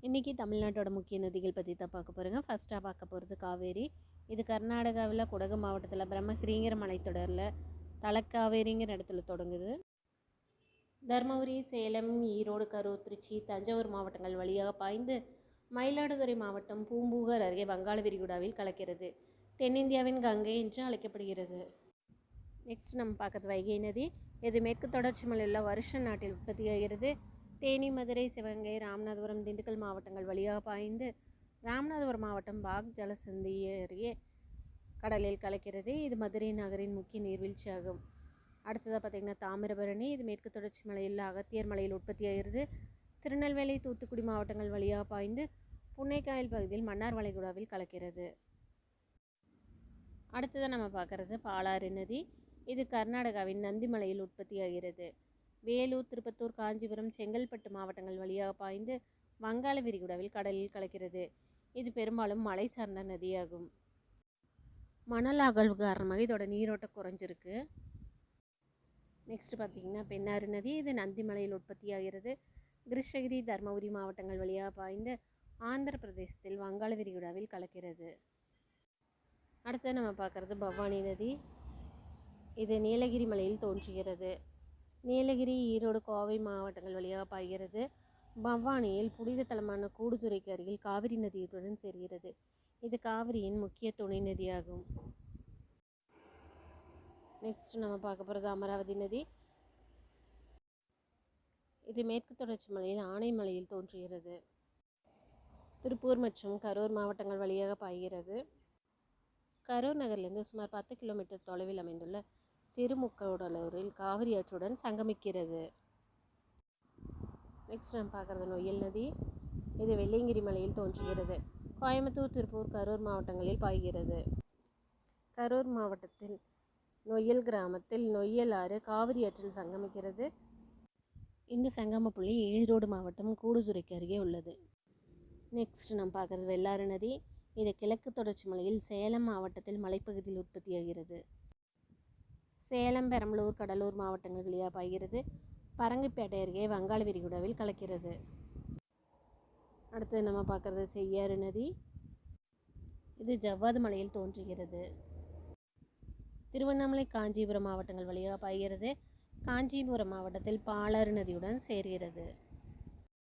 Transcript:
இன்றைக்கி தமிழ்நாட்டோட முக்கிய நதிகள் பற்றி தான் பார்க்க போகிறோங்க. ஃபஸ்ட்டாக பார்க்க போகிறது காவேரி. இது கர்நாடகாவில் குடகு மாவட்டத்தில் பிரம்மகிரிங்கிற மலைத்தொடரில் தலக்காவேரிங்கிற இடத்துல தொடங்குது. தருமபுரி, சேலம், ஈரோடு, கரூர், திருச்சி, தஞ்சாவூர் மாவட்டங்கள் வழியாக பாய்ந்து மயிலாடுதுறை மாவட்டம் பூம்புகார் அருகே வங்காள விரிகுடாவில் கலக்கிறது. தென்னிந்தியாவின் கங்கை என்று அழைக்கப்படுகிறது. நெக்ஸ்ட் நம்ம பார்க்குறது வைகை நதி. இது மேற்கு தொடர்ச்சி மலையுள்ள வருஷ நாட்டில் உற்பத்தியாகிறது. தேனி, மதுரை, சிவகங்கை, ராமநாதபுரம், திண்டுக்கல் மாவட்டங்கள் வழியாக பாய்ந்து ராமநாதபுரம் மாவட்டம் பாக் ஜலசந்தி அருகே கடலில் கலக்கிறது. இது மதுரை நகரின் முக்கிய நீர்வீழ்ச்சியாகும். அடுத்ததாக பார்த்திங்கன்னா தாமிரபரணி. இது மேற்கு தொடர்ச்சி மலையில் அகத்தியர் மலையில் உற்பத்தியாகிறது. திருநெல்வேலி, தூத்துக்குடி மாவட்டங்கள் வழியாக பாய்ந்து புன்னைக்காயல் பகுதியில் மன்னார் வளைகுடாவில் கலக்கிறது. அடுத்ததாக நம்ம பார்க்குறது பாலாறு நதி. இது கர்நாடகாவின் நந்திமலையில் உற்பத்தியாகிறது. வேலூர், திருப்பத்தூர், காஞ்சிபுரம், செங்கல்பட்டு மாவட்டங்கள் வழியாக பாய்ந்து வங்காள விரிகுடாவில் கடலில் கலக்கிறது. இது பெரும்பாலும் மலை சார்ந்த நதியாகும். மணல் அகழ்வு காரணமாக இதோட நீரோட்டம் குறைஞ்சிருக்கு. நெக்ஸ்ட் பார்த்திங்கன்னா பெண்ணாறு நதி. இது நந்திமலையில் உற்பத்தியாகிறது. கிருஷ்ணகிரி, தருமபுரி மாவட்டங்கள் வழியாக பாய்ந்து ஆந்திர பிரதேசத்தில் வங்காள விரிகுடாவில் கலக்கிறது. அடுத்து நம்ம பார்க்குறது பவானி நதி. இது நீலகிரி மலையில் தோன்றுகிறது. நீலகிரி, ஈரோடு, கோவை மாவட்டங்கள் வழியாக பாய்கிறது. பவானியில் புனித தலமான கூடுதுறைக்கு அருகில் காவிரி நதியுடன் சேர்கிறது. இது காவிரியின் முக்கிய துணை நதியாகும். நெக்ஸ்ட் நம்ம பார்க்க போகிறது அமராவதி நதி. இது மேற்கு தொடர்ச்சி மலையில் ஆனைமலையில் தோன்றுகிறது. திருப்பூர் மற்றும் கரூர் மாவட்டங்கள் வழியாக பாய்கிறது. கரூர் நகரிலிருந்து சுமார் 10 கிலோமீட்டர் தொலைவில் அமைந்துள்ள திருமுக்கவுடலூரில் காவிரி ஆற்றுடன் சங்கமிக்கிறது. நெக்ஸ்ட் நம்ம பார்க்குறது நொய்யல் நதி. இது வெள்ளையங்கிரி மலையில் தோன்றுகிறது. கோயம்புத்தூர், திருப்பூர், கரூர் மாவட்டங்களில் பாய்கிறது. கரூர் மாவட்டத்தில் நொய்யல் கிராமத்தில் நொய்யல் ஆறு காவிரி ஆற்றில் சங்கமிக்கிறது. இந்த சங்கம புள்ளி ஈரோடு மாவட்டம் கூடுதுறைக்கு அருகே உள்ளது. நெக்ஸ்ட் நம்ம பார்க்குறது வெள்ளாறு நதி. இது கிழக்கு தொடர்ச்சி மலையில் சேலம் மாவட்டத்தில் மலைப்பகுதியில் உற்பத்தியாகிறது. சேலம், பெரம்பலூர், கடலூர் மாவட்டங்கள் வழியாக பாய்கிறது. பரங்கிப்பேட்டை அருகே வங்காள விரிகுடாவில் கலக்கிறது. அடுத்து நம்ம பார்க்குறது செய்யாறு நதி. இது ஜவ்வாது மலையில் தோன்றுகிறது. திருவண்ணாமலை, காஞ்சிபுரம் மாவட்டங்கள் வழியாக பாய்கிறது. காஞ்சிபுரம் மாவட்டத்தில் பாலாறு நதியுடன் சேர்கிறது.